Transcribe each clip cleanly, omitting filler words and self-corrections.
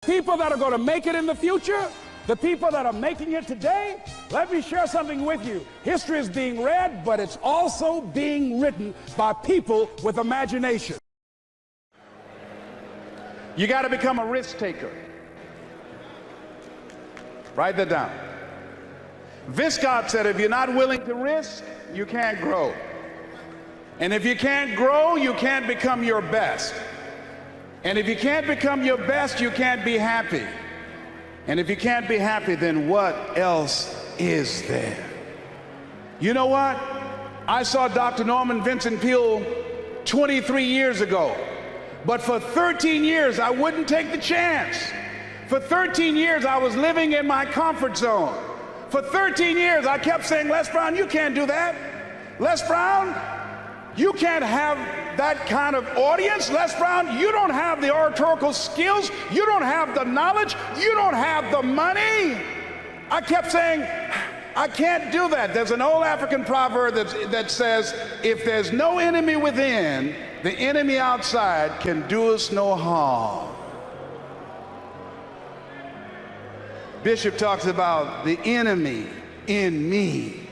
People that are going to make it in the future, the people that are making it today, let me share something with you. History is being read, but it's also being written by people with imagination. You got to become a risk taker. Write that down. Viscott said, if you're not willing to risk, you can't grow. And if you can't grow, you can't become your best. And if you can't become your best, you can't be happy. And if you can't be happy, then what else is there? You know what? I saw Dr. Norman Vincent Peale 23 years ago. But for 13 years, I wouldn't take the chance. For 13 years, I was living in my comfort zone. For 13 years, I kept saying, LesBrown, you can't do that. LesBrown, you can't have that kind of audience. LesBrown, you don't have the oratorical skills. You don't have the knowledge. You don't have the money. I kept saying, I can't do that. There's an old African proverb that says, if there's no enemy within, the enemy outside can do us no harm. Bishop talks about the enemy in me.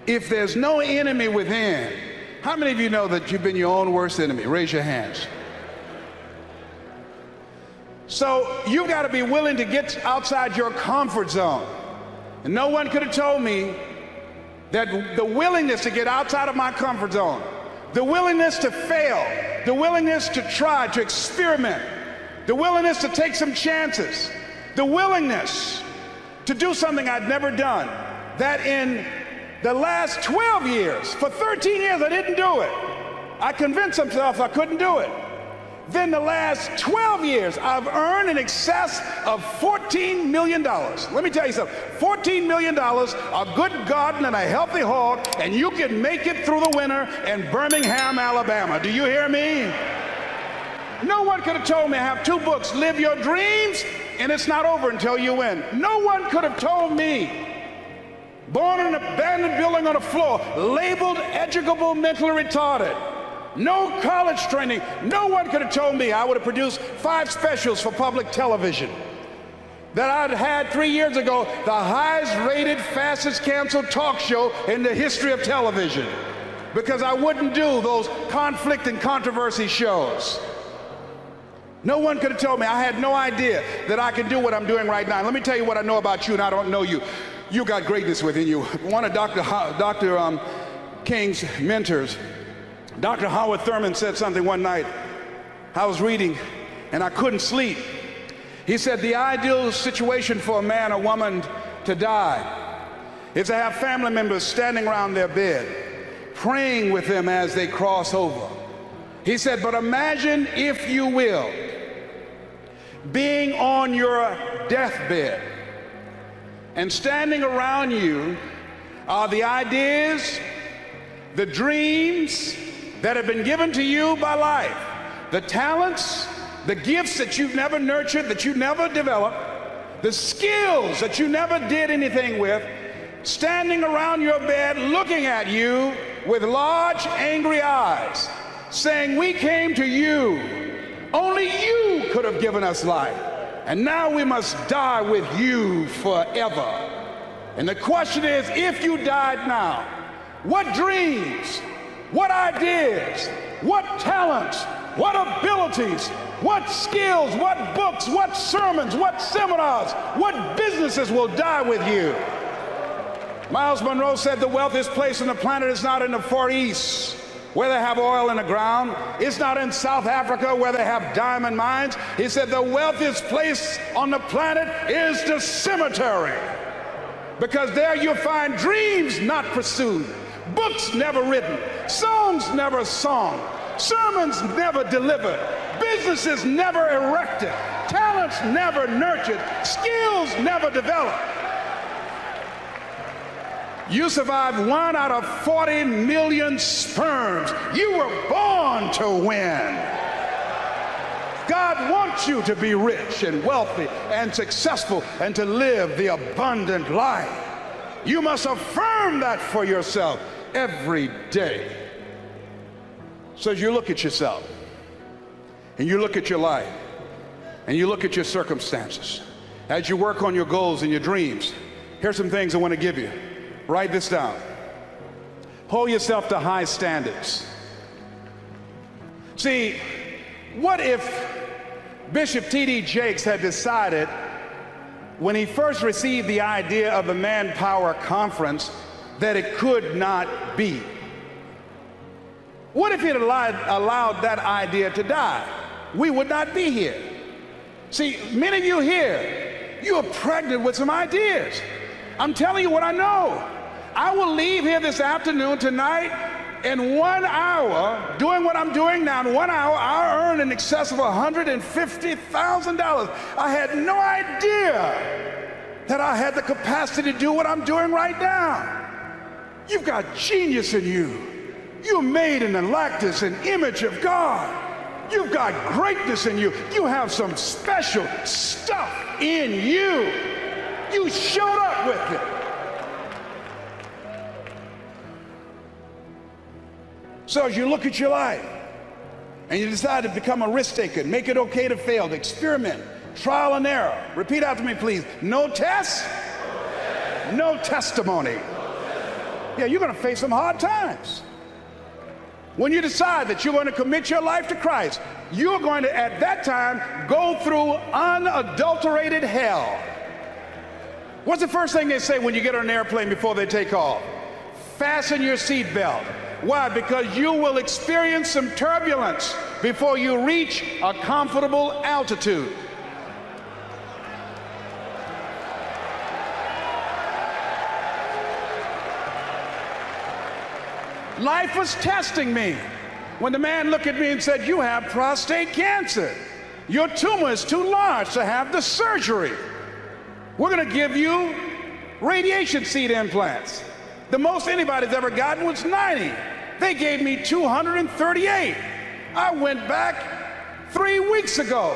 If there's no enemy within, how many of you know that you've been your own worst enemy? Raise your hands. So you've got to be willing to get outside your comfort zone. And no one could have told me that the willingness to get outside of my comfort zone, the willingness to fail, the willingness to try, to experiment, the willingness to take some chances, the willingness to do something I'd never done, that in the last 12 years, for 13 years, I didn't do it. I convinced myself I couldn't do it. Then the last 12 years, I've earned in excess of $14 million. Let me tell you something, $14 million, a good garden and a healthy hog, and you can make it through the winter in Birmingham, Alabama. Do you hear me? No one could have told me I have 2 books, Live Your Dreams, and it's not over until you win. No one could have told me, born in an abandoned building on a floor, labeled educable, mentally retarded, no college training. No one could have told me I would have produced 5 specials for public television. That I'd had 3 years ago the highest rated, fastest canceled talk show in the history of television. Because I wouldn't do those conflict and controversy shows. No one could have told me. I had no idea that I could do what I'm doing right now. Let me tell you what I know about you, and I don't know you. You got greatness within you. One of Dr. King's mentors, Dr. Howard Thurman, said something one night. I was reading and I couldn't sleep. He said the ideal situation for a man or woman to die is to have family members standing around their bed, praying with them as they cross over. He said, but imagine, if you will, being on your deathbed, and standing around you are the ideas, the dreams that have been given to you by life, the talents, the gifts that you've never nurtured, that you never developed, the skills that you never did anything with, standing around your bed looking at you with large, angry eyes, saying, we came to you. Only you could have given us life. And now we must die with you forever. And the question is, if you died now, what dreams, what ideas, what talents, what abilities, what skills, what books, what sermons, what seminars, what businesses will die with you? Miles Monroe said the wealthiest place on the planet is not in the Far East, where they have oil in the ground. It's not in South Africa where they have diamond mines. He said the wealthiest place on the planet is the cemetery, because there you'll find dreams not pursued, books never written, songs never sung, sermons never delivered, businesses never erected, talents never nurtured, skills never developed. You survived 1 out of 40 million sperms. You were born to win. God wants you to be rich and wealthy and successful and to live the abundant life. You must affirm that for yourself every day. So as you look at yourself and you look at your life, and you look at your circumstances, as you work on your goals and your dreams, here's some things I want to give you. Write this down. Hold yourself to high standards. See, what if Bishop T.D. Jakes had decided when he first received the idea of the Manpower Conference that it could not be? What if he had allowed that idea to die? We would not be here. See, many of you here, you are pregnant with some ideas. I'm telling you what I know. I will leave here this afternoon, tonight, in 1 hour, doing what I'm doing now. In 1 hour, I'll earn in excess of $150,000. I had no idea that I had the capacity to do what I'm doing right now. You've got genius in you. You're made in the likeness and image of God. You've got greatness in you. You have some special stuff in you. You showed up with it. So as you look at your life and you decide to become a risk taker, make it okay to fail, to experiment, trial and error. Repeat after me, please. No test, no testimony. Yeah, you're going to face some hard times. When you decide that you're going to commit your life to Christ, you're going to, at that time, go through unadulterated hell. What's the first thing they say when you get on an airplane before they take off? Fasten your seatbelt. Why? Because you will experience some turbulence before you reach a comfortable altitude. Life was testing me when the man looked at me and said, "You have prostate cancer. Your tumor is too large to have the surgery. We're going to give you radiation seed implants." The most anybody's ever gotten was 90. They gave me 238. I went back 3 weeks ago.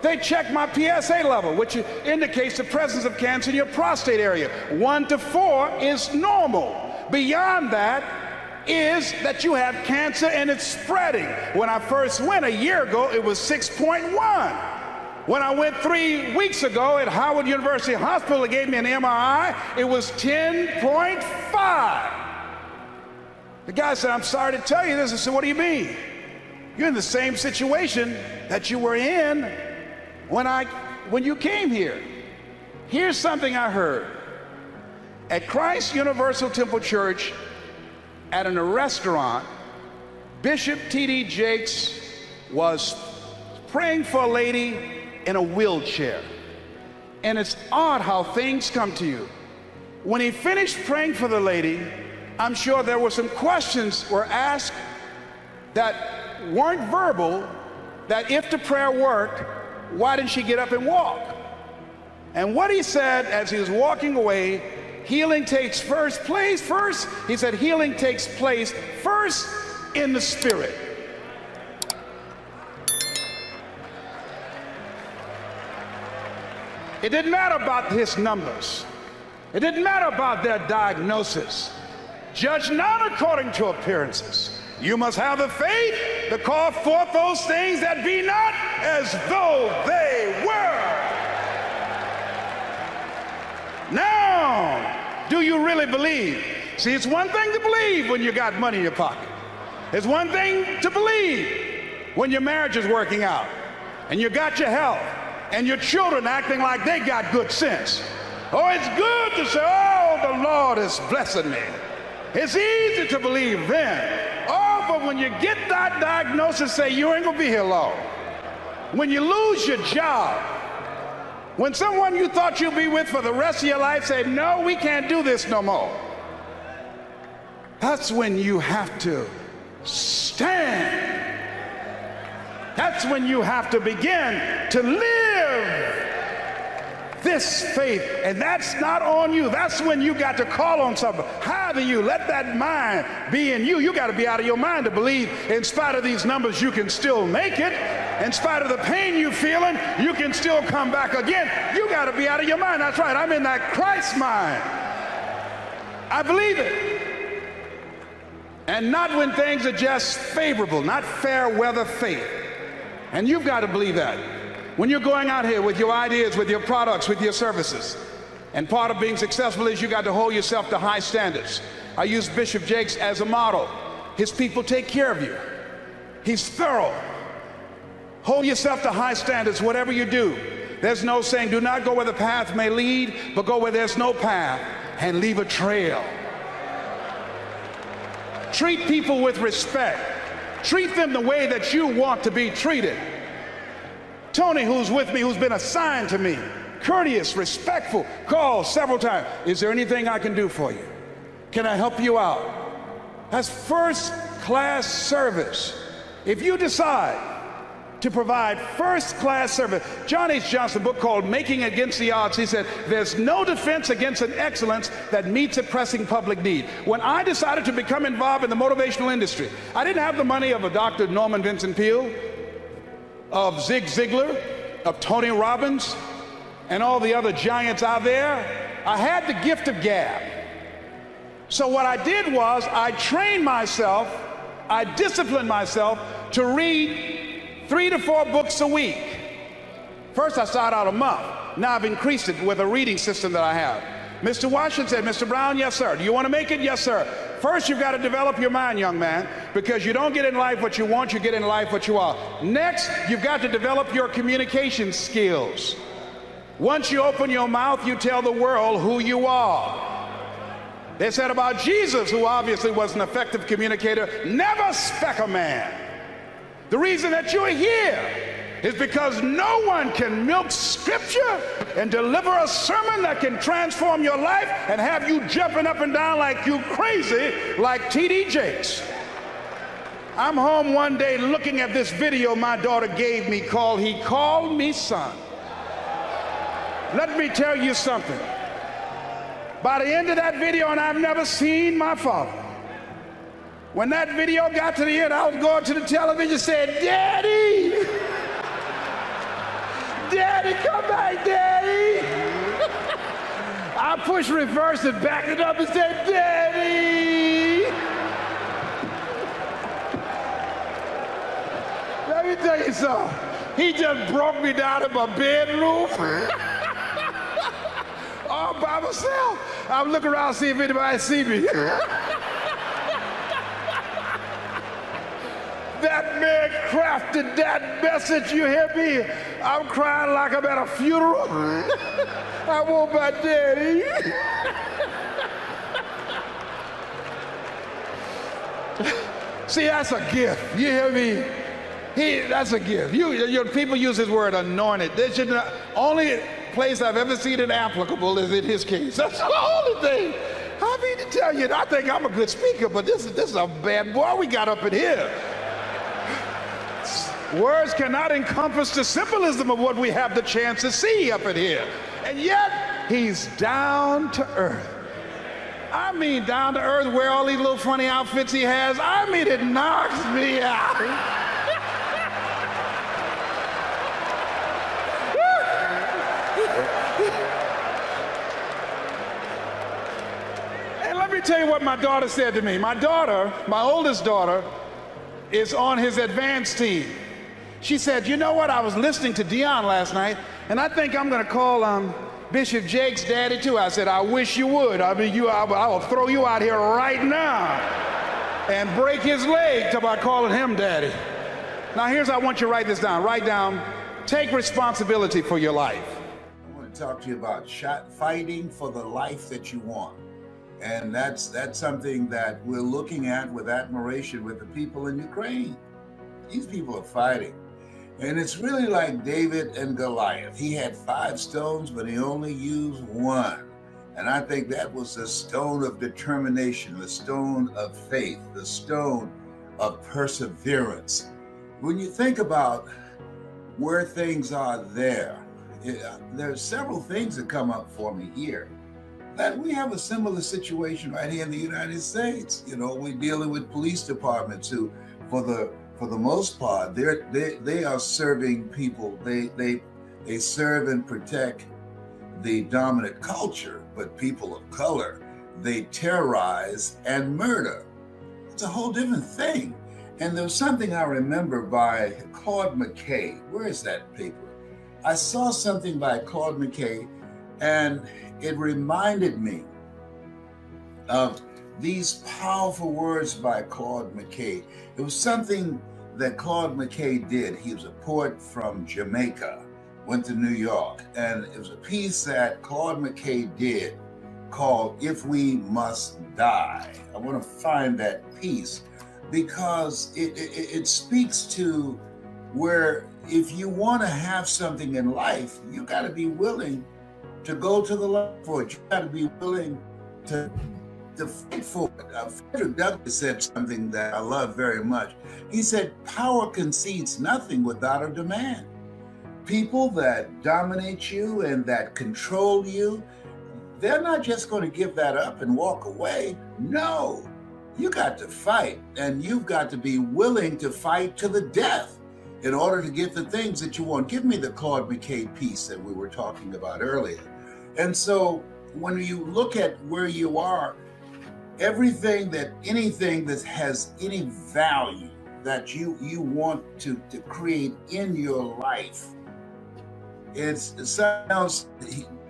They checked my PSA level, which indicates the presence of cancer in your prostate area. 1 to 4 is normal. Beyond that is that you have cancer and it's spreading. When I first went a year ago, it was 6.1. When I went 3 weeks ago at Howard University Hospital, they gave me an MRI, it was 10.5. The guy said, "I'm sorry to tell you this." I said, "What do you mean?" "You're in the same situation that you were in when you came here." Here's something I heard. At Christ Universal Temple Church, at a restaurant, Bishop T.D. Jakes was praying for a lady in a wheelchair. And it's odd how things come to you. When he finished praying for the lady, I'm sure there were some questions were asked that weren't verbal, that if the prayer worked, why didn't she get up and walk? And what he said as he was walking away, healing takes first. He said, healing takes place first in the spirit. It didn't matter about his numbers. It didn't matter about their diagnosis. Judge not according to appearances. You must have the faith to call forth those things that be not as though they were. Now, do you really believe? See, it's one thing to believe when you got money in your pocket. It's one thing to believe when your marriage is working out and you got your health and your children acting like they got good sense. Oh, it's good to say, "Oh, the Lord is blessing me." It's easy to believe then. Oh, but when you get that diagnosis, say, "You ain't gonna be here long." When you lose your job, when someone you thought you'd be with for the rest of your life say, "No, we can't do this no more," that's when you have to stand. That's when you have to begin to live this faith, and that's not on you. That's when you got to call on something higher than you. Let that mind be in you. You got to be out of your mind to believe in spite of these numbers you can still make it. In spite of the pain you're feeling, you can still come back again. You got to be out of your mind. That's right. I'm in that Christ mind. I believe it. And not when things are just favorable, not fair weather faith. And you've got to believe that. When you're going out here with your ideas, with your products, with your services, and part of being successful is you got to hold yourself to high standards. I use Bishop Jakes as a model. His people take care of you. He's thorough. Hold yourself to high standards, whatever you do. There's no saying, do not go where the path may lead, but go where there's no path and leave a trail. Treat people with respect. Treat them the way that you want to be treated. Tony, who's with me, who's been assigned to me, courteous, respectful, called several times. Is there anything I can do for you? Can I help you out? That's first-class service. If you decide to provide first-class service, John H. Johnson, a book called Making Against the Odds, he said, there's no defense against an excellence that meets a pressing public need. When I decided to become involved in the motivational industry, I didn't have the money of a Dr. Norman Vincent Peale, of Zig Ziglar, of Tony Robbins, and all the other giants out there. I had the gift of gab. So what I did was I trained myself, I disciplined myself to read 3 to 4 books a week. First I started out a month. Now I've increased it with a reading system that I have. Mr. Washington said, Mr. Brown, yes sir. Do you want to make it? Yes sir. First you've got to develop your mind, young man, because you don't get in life what you want, you get in life what you are. Next, you've got to develop your communication skills. Once you open your mouth, you tell the world who you are. They said about Jesus, who obviously was an effective communicator, never spec a man. The reason that you're here is because no one can milk scripture and deliver a sermon that can transform your life and have you jumping up and down like you crazy, like T.D. Jakes. I'm home one day looking at this video my daughter gave me called He Called Me Son. Let me tell you something. By the end of that video, and I've never seen my father, when that video got to the end, I was going to the television saying, Daddy! Daddy, come back, Daddy! I pushed reverse and backed it up and said, Daddy! Let me tell you something. He just broke me down in my bedroom. All by myself. I'm looking around to see if anybody see me. That man crafted that message, you hear me? I'm crying like I'm at a funeral. I want my daddy. See, that's a gift. You hear me? That's a gift. Your people use his word anointed. They should not, only place I've ever seen it applicable is in his case. That's the only thing. I mean to tell you, I think I'm a good speaker, but this is a bad boy we got up in here. Words cannot encompass the symbolism of what we have the chance to see up in here. And yet, he's down to earth. I mean down to earth, wear all these little funny outfits he has. I mean, it knocks me out. And let me tell you what my daughter said to me. My daughter, my oldest daughter, is on his advanced team. She said, you know what, I was listening to Dion last night, and I think I'm going to call Bishop Jakes daddy too. I said, I wish you would. I mean, I will throw you out here right now and break his leg by calling him daddy. Now here's how I want you to write this down. Write down, take responsibility for your life. I want to talk to you about fighting for the life that you want. And that's something that we're looking at with admiration with the people in Ukraine. These people are fighting. And it's really like David and Goliath. He had 5 stones, but he only used 1. And I think that was the stone of determination, the stone of faith, the stone of perseverance. When you think about where things are there's several things that come up for me here. That we have a similar situation right here in the United States. You know, we're dealing with police departments who, for the most part, they are serving people. They serve and protect the dominant culture, but people of color, they terrorize and murder. It's a whole different thing. And there was something I remember by Claude McKay. Where is that paper? I saw something by Claude McKay, and it reminded me of these powerful words by Claude McKay. It was something that Claude McKay did. He was a poet from Jamaica, went to New York, and it was a piece that Claude McKay did called If We Must Die. I want to find that piece because it speaks to where if you want to have something in life, you got to be willing to go to the line for it. You got to be willing to fight for it. Frederick Douglass said something that I love very much. He said, power concedes nothing without a demand. People that dominate you and that control you, they're not just going to give that up and walk away. No, you got to fight, and you've got to be willing to fight to the death in order to get the things that you want. Give me the Claude McKay piece that we were talking about earlier. And so when you look at where you are, anything that has any value that you want to create in your life, it's something else.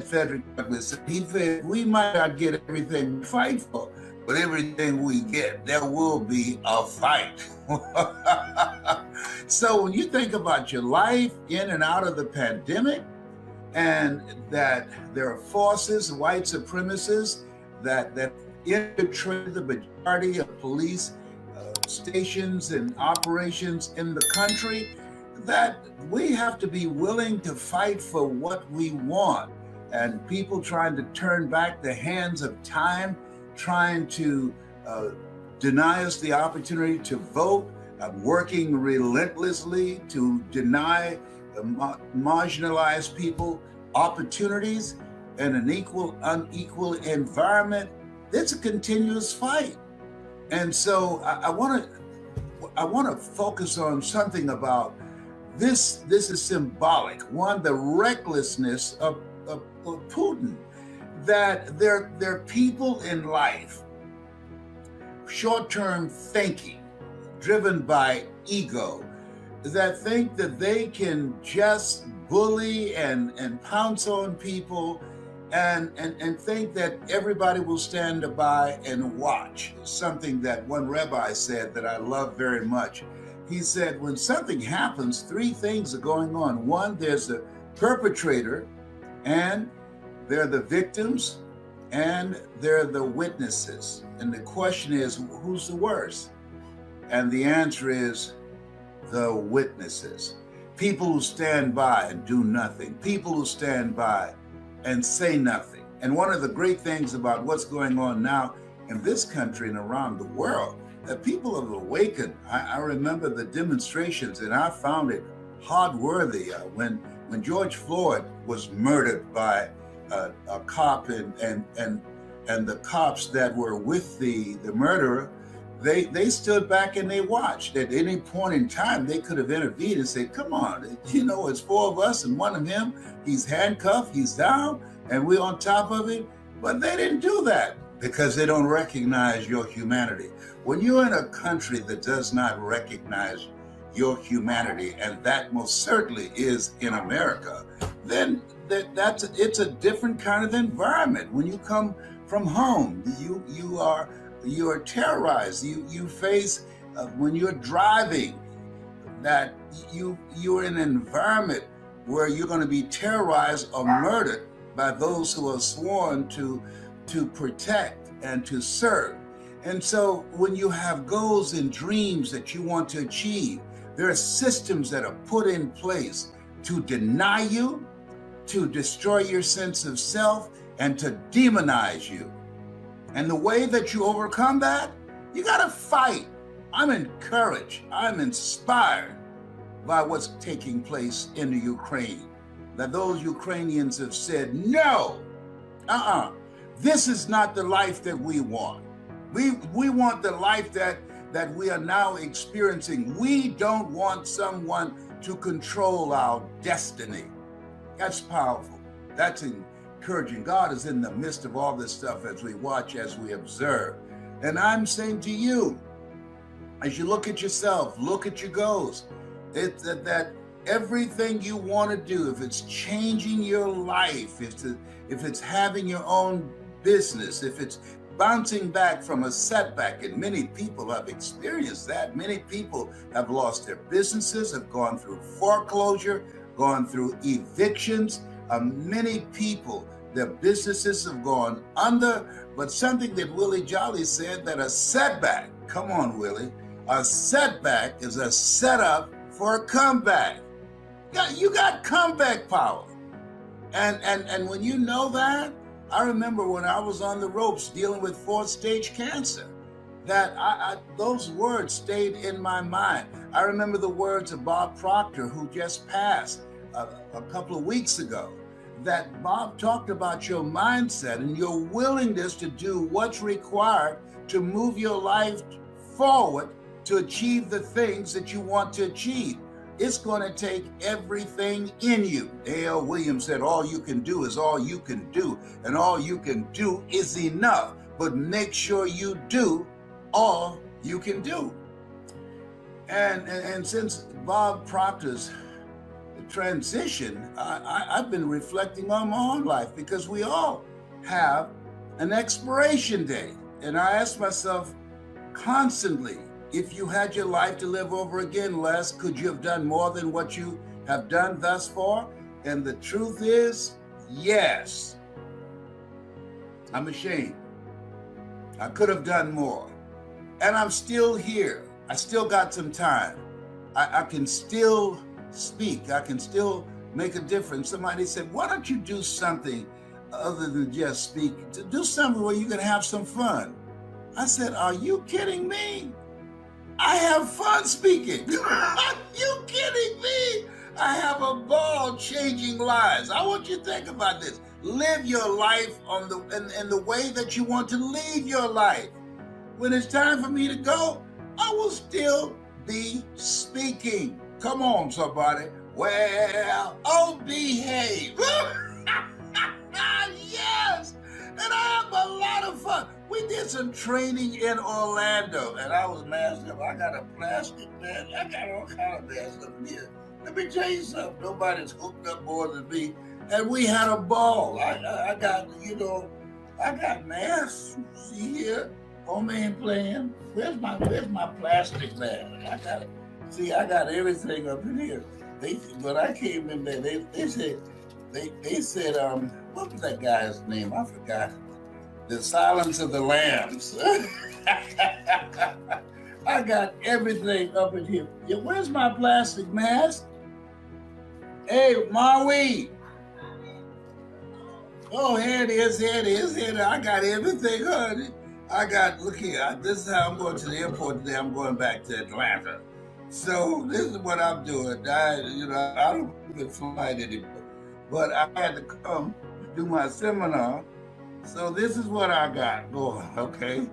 Frederick Douglass, he said, we might not get everything we fight for, but everything we get, there will be a fight. So when you think about your life in and out of the pandemic, and that there are forces, white supremacists, that infiltrate the majority of police stations and operations in the country, that we have to be willing to fight for what we want. And people trying to turn back the hands of time, trying to deny us the opportunity to vote, working relentlessly to deny marginalized people opportunities in an unequal environment. It's a continuous fight. And so I want to focus on something about this. This is symbolic. One, the recklessness of Putin, that there are people in life, short-term thinking, driven by ego, that think that they can just bully and pounce on people and think that everybody will stand by and watch. Something that one rabbi said that I love very much. He said, when something happens, three things are going on. One, there's the perpetrator, and they're the victims, and they're the witnesses. And the question is, who's the worst? And the answer is the witnesses. People who stand by and do nothing. People who stand by and say nothing. And one of the great things about what's going on now in this country and around the world, that people have awakened. I remember the demonstrations, and I found it hard-worthy when George Floyd was murdered by a cop, and the cops that were with the murderer, they stood back and they watched. At any point in time, they could have intervened and said, come on, it's four of us and one of him. He's handcuffed, he's down, and we're on top of it. But they didn't do that because they don't recognize your humanity. When you're in a country that does not recognize your humanity, and that most certainly is in America, then it's a different kind of environment. When you come from home, you are terrorized. You face when you're driving, that you're in an environment where you're going to be terrorized or murdered by those who are sworn to protect and to serve. And so when you have goals and dreams that you want to achieve, there are systems that are put in place to deny you, to destroy your sense of self, and to demonize you. And the way that you overcome that, you got to fight. I'm encouraged, I'm inspired by what's taking place in the Ukraine. That those Ukrainians have said, no, this is not the life that we want. We want the life that we are now experiencing. We don't want someone to control our destiny. That's powerful. That's encouraging. God is in the midst of all this stuff as we watch, as we observe. And I'm saying to you, as you look at yourself, look at your goals, that Everything you want to do, if it's changing your life, if it's having your own business, if it's bouncing back from a setback, and many people have experienced that. Many people have lost their businesses, have gone through foreclosure, gone through evictions. Many people, their businesses have gone under, but something that Willie Jolly said, that a setback, come on, Willie, a setback is a setup for a comeback. You got comeback power. And when you know that, I remember when I was on the ropes dealing with 4th stage cancer, that those words stayed in my mind. I remember the words of Bob Proctor, who just passed a couple of weeks ago, that Bob talked about your mindset and your willingness to do what's required to move your life forward to achieve the things that you want to achieve. It's going to take everything in you. A.L. Williams said, all you can do is all you can do, and all you can do is enough. But make sure you do all you can do. And since Bob Proctor's transition, I've been reflecting on my own life, because we all have an expiration date. And I ask myself constantly, if you had your life to live over again, Les, could you have done more than what you have done thus far? And the truth is, yes. I'm ashamed. I could have done more. And I'm still here. I still got some time. I can still speak. I can still make a difference. Somebody said, why don't you do something other than just speak? Do something where you can have some fun. I said, are you kidding me? I have fun speaking. Are you kidding me? I have a ball changing lives. I want you to think about this. Live your life in the way that you want to live your life. When it's time for me to go, I will still be speaking. Come on, somebody. Well, oh, behave. Yes. And I have a lot of fun. We did some training in Orlando, and I was masked up. I got a plastic mask. I got all kind of masks up here. Let me tell you something. Nobody's hooked up more than me. And we had a ball. I got, I got masks. See here, homemade playing. Where's my plastic mask? I got it. See, I got everything up in here. When I came in there, they said, what was that guy's name? I forgot. The Silence of the Lambs. I got everything up in here. Yeah, where's my plastic mask? Hey, Maui. Oh, here it is. I got everything, honey. Look here. This is how I'm going to the airport today. I'm going back to Atlanta. So this is what I'm doing. I don't even fly anymore. But I had to come do my seminar. So this is what I got going, okay?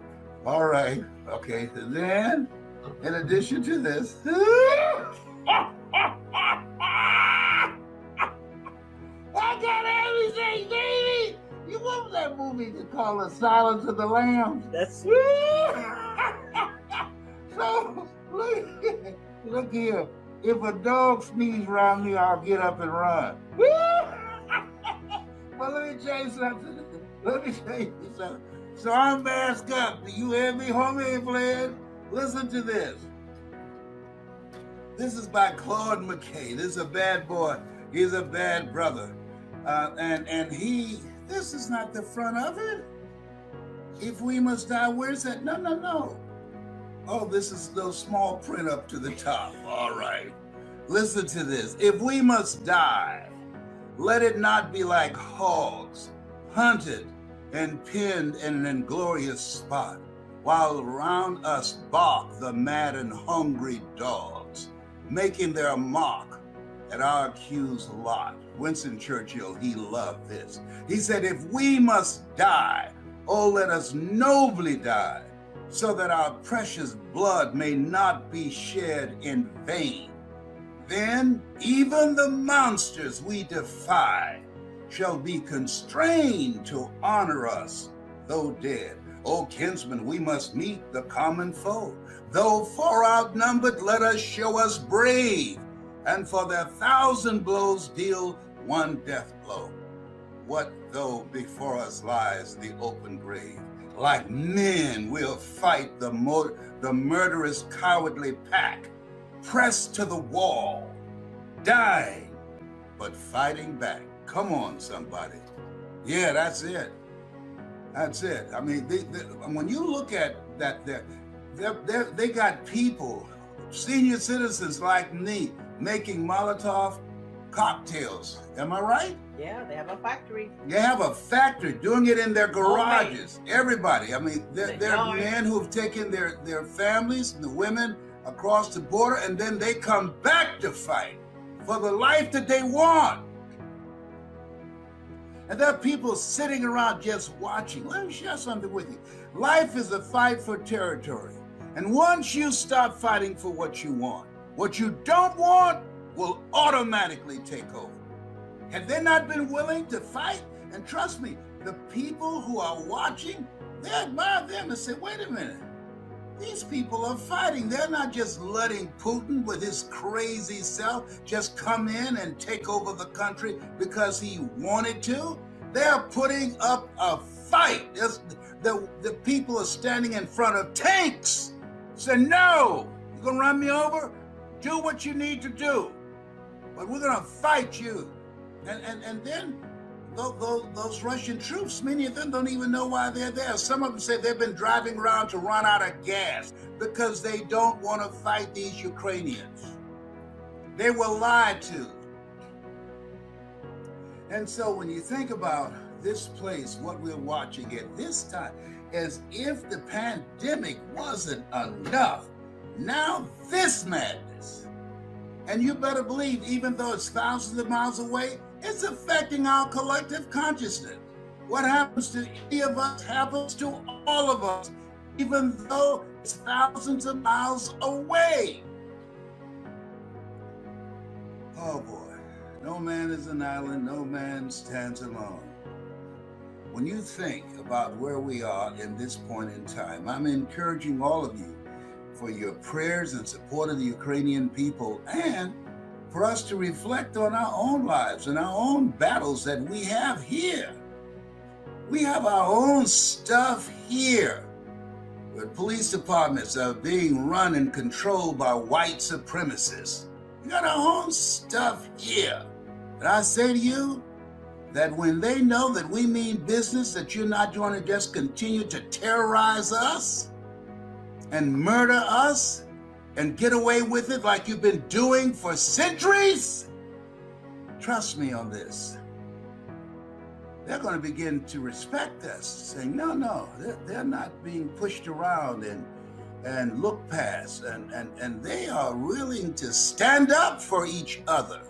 All right, okay. So then, in addition to this, I got everything, baby! You want that movie to call The Silence of the Lambs? That's So, look here. If a dog sneezes around me, I'll get up and run. But let me tell you something. So I'm masked up. Do you hear me, homie, playing? Listen to this. This is by Claude McKay. This is a bad boy. He's a bad brother. And this is not the front of it. If we must die, where's that? No. Oh, this is the small print up to the top. All right. Listen to this. If we must die, let it not be like hogs, hunted and pinned in an inglorious spot, while around us bark the mad and hungry dogs, making their mock at our accused lot. Winston Churchill, he loved this. He said, if we must die, oh, let us nobly die, so that our precious blood may not be shed in vain. Then even the monsters we defy shall be constrained to honor us, though dead. O kinsmen, we must meet the common foe. Though far outnumbered, let us show us brave, And for their 1,000 blows deal one death blow. What though before us lies the open grave? Like men we'll fight the murderous cowardly pack, pressed to the wall, dying, but fighting back. Come on, somebody. Yeah, that's it. That's it. I mean, when you look at that, they got people, senior citizens like me, making Molotov cocktails. Am I right? Yeah, they have a factory. They have a factory doing it in their garages. Everybody. I mean, there are men who've taken their families, the women, across the border, and then they come back to fight for the life that they want. And there are people sitting around just watching. Let me share something with you. Life is a fight for territory. And once you stop fighting for what you don't want will automatically take over. Have they not been willing to fight? And trust me, the people who are watching, they admire them and say, wait a minute, these people are fighting. They're not just letting Putin with his crazy self just come in and take over the country because he wanted to. They're putting up a fight. The people are standing in front of tanks. Say, no, you're gonna run me over? Do what you need to do. But we're gonna fight you. And then those Russian troops, many of them don't even know why they're there. Some of them say they've been driving around to run out of gas because they don't want to fight these Ukrainians. They were lied to. And so when you think about this place, what we're watching at this time, as if the pandemic wasn't enough, now this madness. And you better believe, even though it's thousands of miles away, it's affecting our collective consciousness. What happens to any of us happens to all of us, even though it's thousands of miles away. Oh boy, no man is an island, no man stands alone. When you think about where we are in this point in time, I'm encouraging all of you for your prayers and support of the Ukrainian people, and for us to reflect on our own lives and our own battles that we have here. We have our own stuff here. The police departments are being run and controlled by white supremacists. We got our own stuff here. And I say to you that when they know that we mean business, that you're not going to just continue to terrorize us and murder us and get away with it like you've been doing for centuries, trust me on this. They're going to begin to respect us, saying, no, they're not being pushed around and look past, and they are willing to stand up for each other.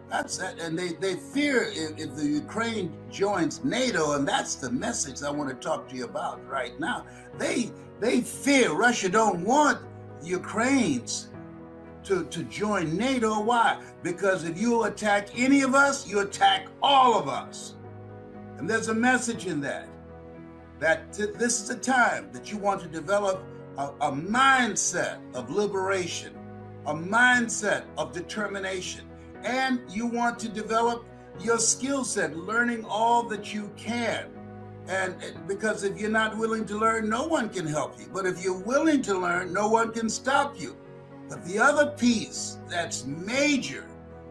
That's that, and they fear if the Ukraine joins NATO, and that's the message I want to talk to you about right now. They fear Russia don't want Ukrainians to join NATO. Why? Because if you attack any of us, you attack all of us. And there's a message in that this is a time that you want to develop a mindset of liberation, a mindset of determination, and you want to develop your skill set, learning all that you can. And because if you're not willing to learn, no one can help you. But if you're willing to learn, no one can stop you. But the other piece that's major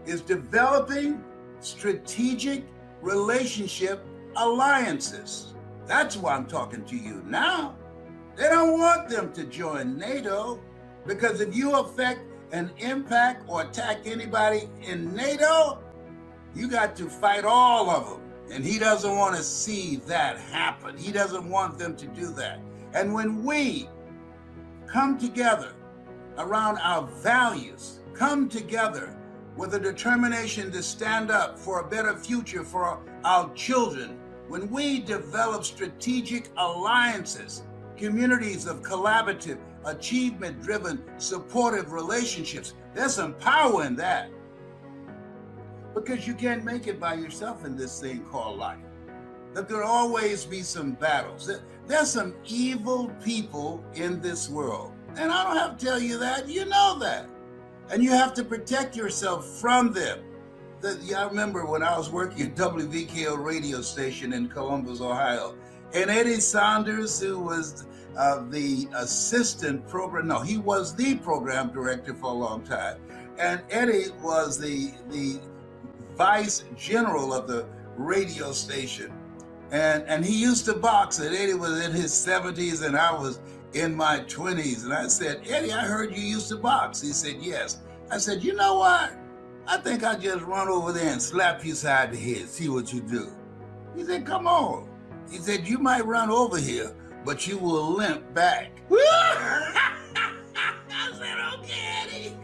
is developing strategic relationship alliances. That's why I'm talking to you now. They don't want them to join NATO, because if you affect and impact or attack anybody in NATO, you got to fight all of them. And he doesn't want to see that happen. He doesn't want them to do that. And when we come together around our values, come together with a determination to stand up for a better future for our children, when we develop strategic alliances, communities of collaborative, achievement-driven, supportive relationships, there's some power in that. Because you can't make it by yourself in this thing called life. There could always be some battles. There's some evil people in this world. And I don't have to tell you that, you know that. And you have to protect yourself from them. I remember when I was working at WVKO radio station in Columbus, Ohio, and Eddie Saunders, who was the assistant program, no, he was the program director for a long time. And Eddie was the vice general of the radio station. And he used to box, and Eddie was in his 70s and I was in my 20s. And I said, Eddie, I heard you used to box. He said, yes. I said, you know what? I think I'll just run over there and slap you side the head, see what you do. He said, come on. He said, you might run over here, but you will limp back. I said, okay, Eddie.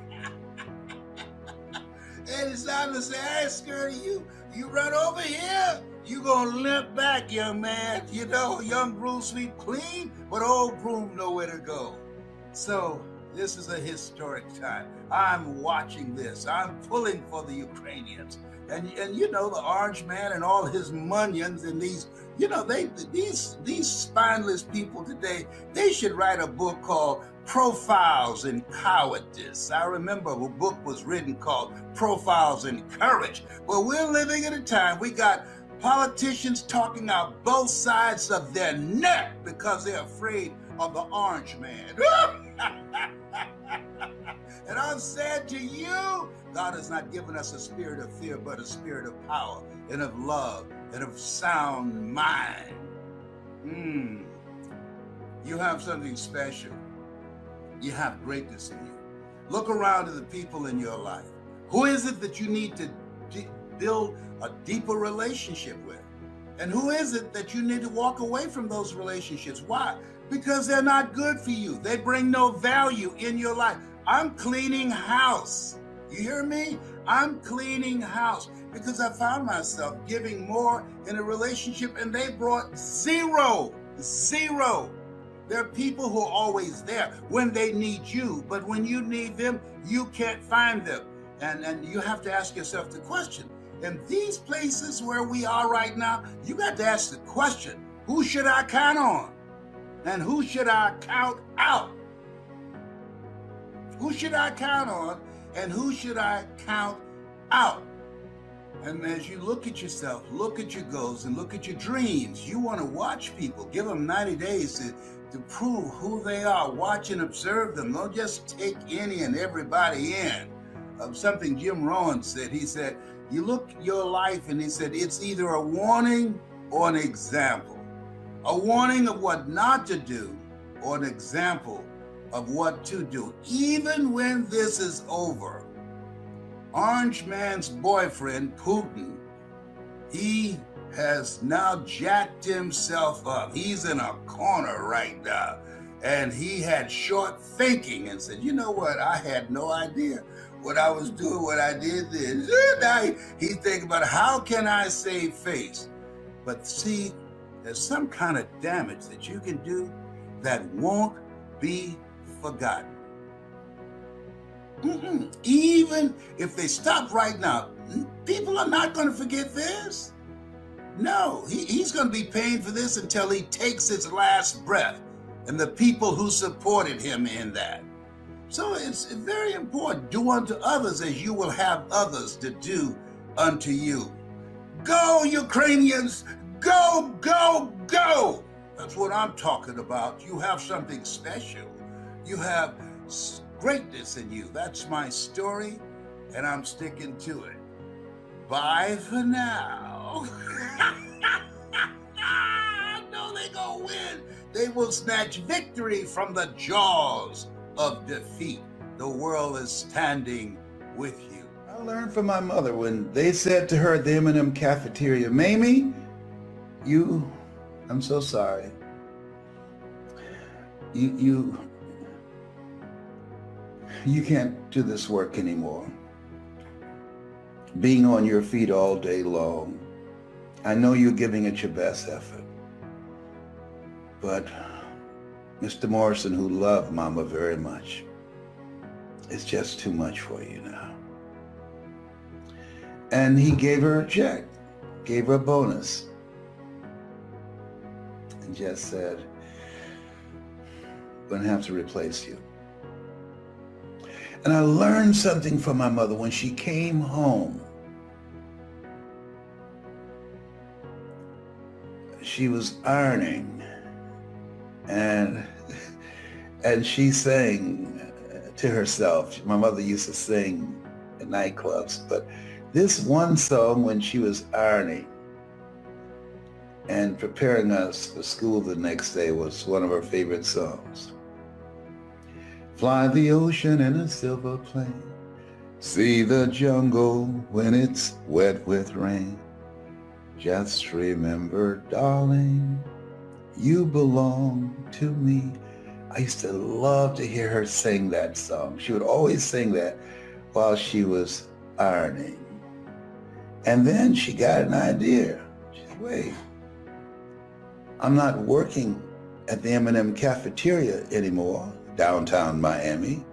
Eddie Simon said, I ain't scared of you. You run over here, you gonna limp back, young man. You know, young broom sweep clean, but old broom know where to go. So this is a historic time. I'm watching this. I'm pulling for the Ukrainians. And you know, the Orange Man and all his munions and these, you know, these spineless people today, they should write a book called Profiles in Cowardice. I remember a book was written called Profiles in Courage. Well, we're living in a time we got politicians talking out both sides of their neck because they're afraid of the Orange Man. And I'm saying to you, God has not given us a spirit of fear, but a spirit of power and of love and of sound mind. You have something special. You have greatness in you. Look around at the people in your life. Who is it that you need to build a deeper relationship with? And who is it that you need to walk away from those relationships? Why? Because they're not good for you. They bring no value in your life. I'm cleaning house. You hear me? I'm cleaning house because I found myself giving more in a relationship and they brought zero. There are people who are always there when they need you, but when you need them, you can't find them. And you have to ask yourself the question. In these places where we are right now, you got to ask the question, who should I count on? And who should I count out? Who should I count on and who should I count out? And as you look at yourself, look at your goals and look at your dreams, you want to watch people. Give them 90 days to prove who they are. Watch and observe them. Don't just take any and everybody in. Something Jim Rohn said, he said, you look at your life and he said, it's either a warning or an example. A warning of what not to do or an example of what to do. Even when this is over, Orange Man's boyfriend, Putin, he has now jacked himself up. He's in a corner right now. And he had short thinking and said, you know what? I had no idea what I was doing, what I did then. Now he's thinking about how can I save face? But see, there's some kind of damage that you can do that won't be forgotten. Even if they stop right now, people are not going to forget this. No, he's going to be paying for this until he takes his last breath, and the people who supported him in that. So it's very important. Do unto others as you will have others to do unto you. Go, Ukrainians! Go, go, go! That's what I'm talking about. You have something special. You have greatness in you. That's my story, and I'm sticking to it. Bye for now. I know they're gonna win. They will snatch victory from the jaws of defeat. The world is standing with you. I learned from my mother when they said to her at the M&M cafeteria, Mamie, I'm so sorry. You can't do this work anymore. Being on your feet all day long. I know you're giving it your best effort. But Mr. Morrison, who loved Mama very much, it's just too much for you now. And he gave her a check, gave her a bonus, and just said, we're gonna have to replace you. And I learned something from my mother when she came home. She was ironing, and she sang to herself. My mother used to sing in nightclubs, but this one song when she was ironing and preparing us for school the next day was one of her favorite songs. Fly the ocean in a silver plane, see the jungle when it's wet with rain. Just remember, darling, you belong to me. I used to love to hear her sing that song. She would always sing that while she was ironing. And then she got an idea. She said, wait, I'm not working at the M&M cafeteria anymore, downtown Miami.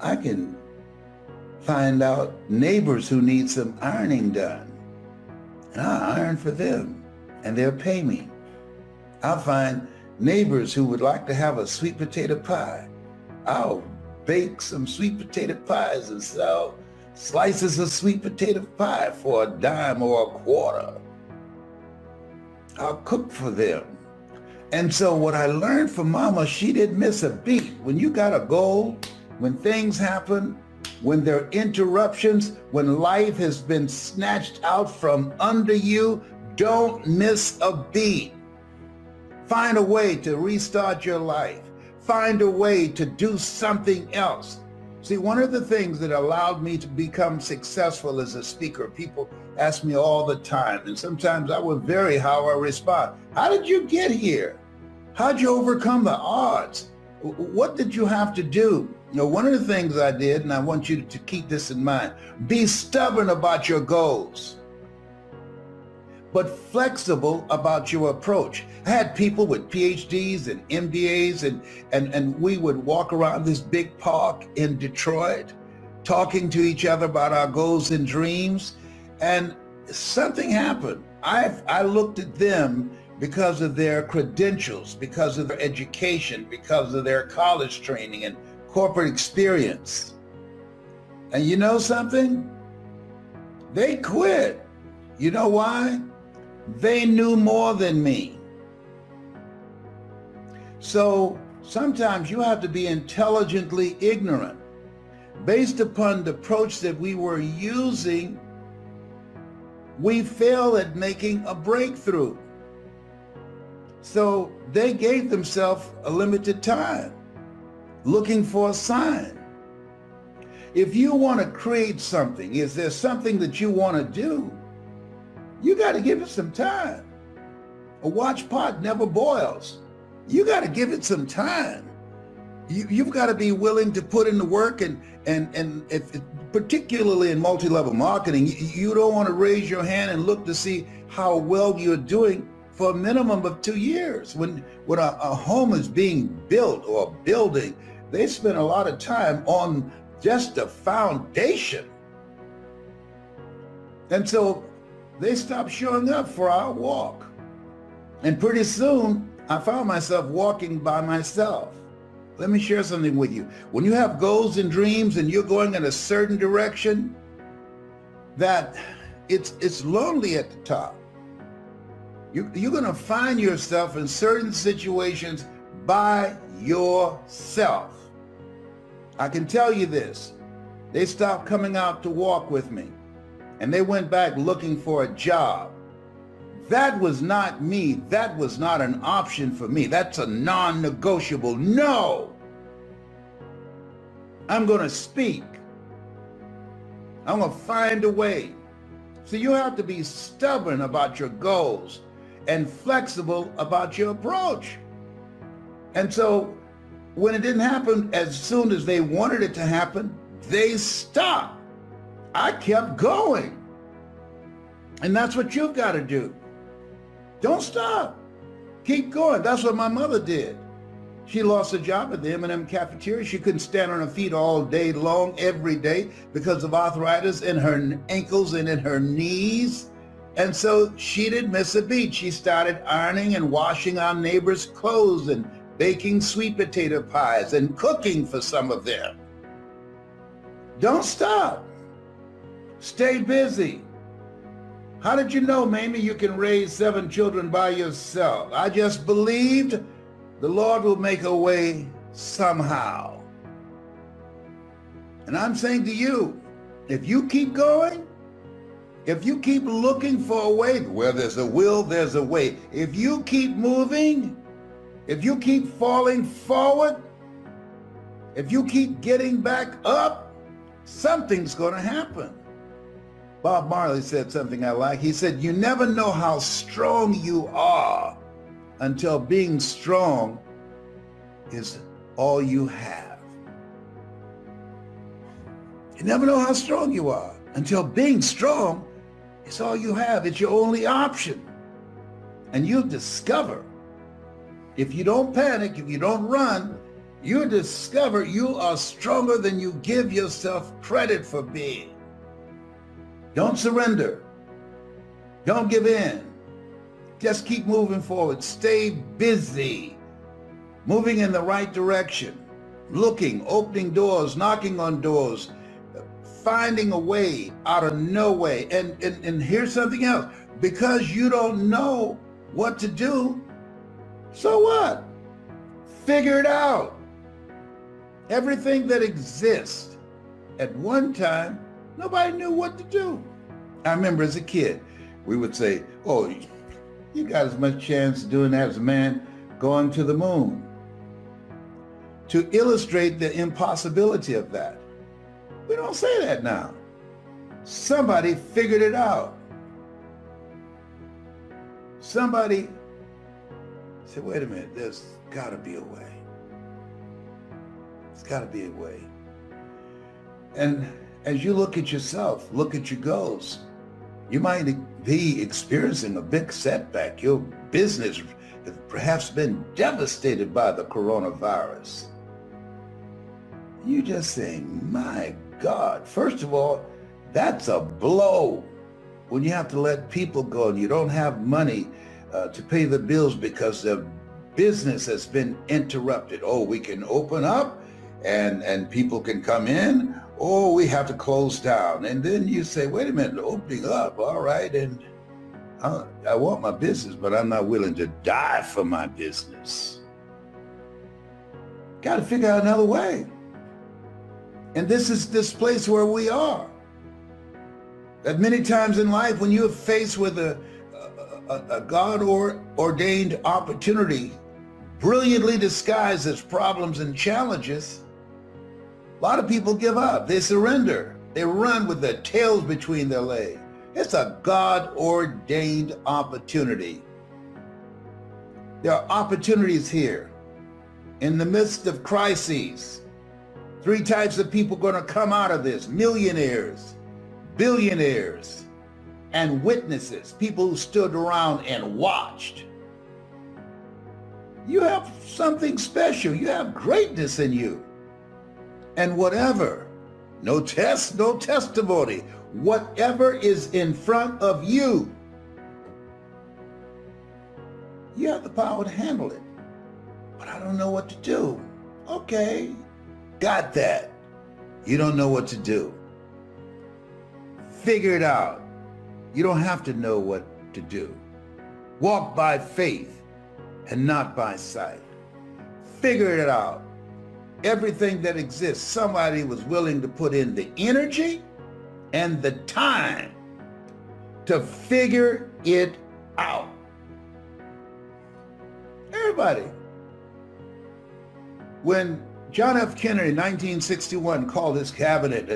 I can find out neighbors who need some ironing done, and I'll iron for them, and they'll pay me. I'll find neighbors who would like to have a sweet potato pie. I'll bake some sweet potato pies and sell slices of sweet potato pie for a dime or a quarter. I'll cook for them. And so what I learned from Mama, she didn't miss a beat. When you got a goal, when things happen, when there are interruptions, when life has been snatched out from under you, don't miss a beat. Find a way to restart your life. Find a way to do something else. See, one of the things that allowed me to become successful as a speaker, people ask me all the time, and sometimes I would vary how I respond. How did you get here? How'd you overcome the odds? What did you have to do? You know, one of the things I did, and I want you to keep this in mind, be stubborn about your goals, but flexible about your approach. I had people with PhDs and MBAs, and we would walk around this big park in Detroit, talking to each other about our goals and dreams, and something happened. I looked at them because of their credentials, because of their education, because of their college training and corporate experience. And you know something? They quit. You know why? They knew more than me. So sometimes you have to be intelligently ignorant. Based upon the approach that we were using, we failed at making a breakthrough. So they gave themselves a limited time, looking for a sign. If you want to create something, is there something that you want to do? You got to give it some time. A watch pot never boils. You got to give it some time. You've got to be willing to put in the work, and if, particularly in multi-level marketing, you don't want to raise your hand and look to see how well you're doing for a minimum of 2 years. When a home is being built or a building, they spend a lot of time on just the foundation. And so they stopped showing up for our walk. And pretty soon, I found myself walking by myself. Let me share something with you. When you have goals and dreams and you're going in a certain direction, that it's lonely at the top. You're going to find yourself in certain situations by yourself. I can tell you this. They stopped coming out to walk with me, and they went back looking for a job. That was not me. That was not an option for me. That's a non-negotiable. No! I'm going to speak. I'm going to find a way. So you have to be stubborn about your goals and flexible about your approach. And so when it didn't happen as soon as they wanted it to happen, they stopped. I kept going. And that's what you've got to do. Don't stop. Keep going. That's what my mother did. She lost a job at the M&M cafeteria. She couldn't stand on her feet all day long, every day, because of arthritis in her ankles and in her knees. And so she didn't miss a beat. She started ironing and washing our neighbors' clothes and baking sweet potato pies and cooking for some of them. Don't stop. Stay busy. How did you know, Mamie, you can raise 7 children by yourself? I just believed the Lord will make a way somehow. And I'm saying to you, if you keep going, if you keep looking for a way, where there's a will, there's a way. If you keep moving, if you keep falling forward, if you keep getting back up, something's going to happen. Bob Marley said something I like. He said, you never know how strong you are until being strong is all you have. You never know how strong you are until being strong is all you have. It's your only option. And you'll discover, if you don't panic, if you don't run, you'll discover you are stronger than you give yourself credit for being. Don't surrender. Don't give in. Just keep moving forward. Stay busy, moving in the right direction, looking, opening doors, knocking on doors, finding a way out of no way. And here's something else. Because you don't know what to do, so what? Figure it out. Everything that exists at one time, nobody knew what to do. I remember as a kid, we would say, oh, you got as much chance of doing that as a man going to the moon. To illustrate the impossibility of that. We don't say that now. Somebody figured it out. Somebody said, wait a minute, there's got to be a way. There's got to be a way. And as you look at yourself, look at your goals, you might be experiencing a big setback. Your business has perhaps been devastated by the coronavirus. You're just saying, my God, first of all, that's a blow when you have to let people go and you don't have money to pay the bills because the business has been interrupted. Oh, we can open up and people can come in, or we have to close down. And then you say, wait a minute, opening up, all right, and I want my business, but I'm not willing to die for my business. Got to figure out another way. And this is this place where we are. That many times in life, when you're faced with a God-ordained opportunity, brilliantly disguised as problems and challenges, a lot of people give up. They surrender. They run with their tails between their legs. It's a God-ordained opportunity. There are opportunities here. In the midst of crises, 3 types of people going to come out of this: millionaires, billionaires, and witnesses, people who stood around and watched. You have something special. You have greatness in you. And whatever, no test, no testimony, whatever is in front of you, you have the power to handle it. But I don't know what to do. Okay, got that. You don't know what to do. Figure it out. You don't have to know what to do. Walk by faith and not by sight. Figure it out. Everything that exists, somebody was willing to put in the energy and the time to figure it out. Everybody. When John F. Kennedy in 1961 called his cabinet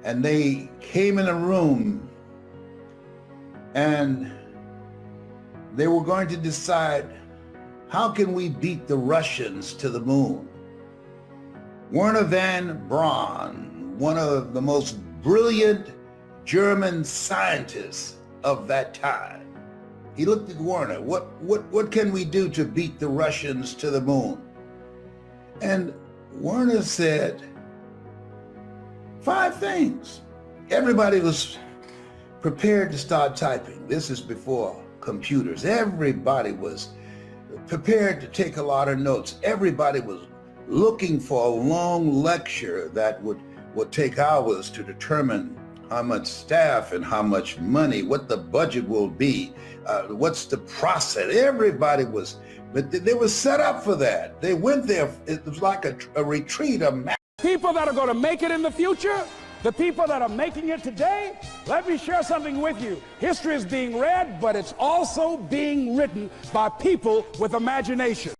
and they came in a room and they were going to decide, how can we beat the Russians to the moon? Werner von Braun, one of the most brilliant German scientists of that time, he looked at Werner, what can we do to beat the Russians to the moon? And Werner said 5 things. Everybody was prepared to start typing. This is before computers. Everybody was prepared to take a lot of notes. Everybody was looking for a long lecture that would take hours to determine how much staff and how much money, what the budget will be, what's the process. Everybody was, but they were set up for that. They went there. It was like a retreat, People that are going to make it in the future, the people that are making it today, let me share something with you. History is being read, but it's also being written by people with imagination.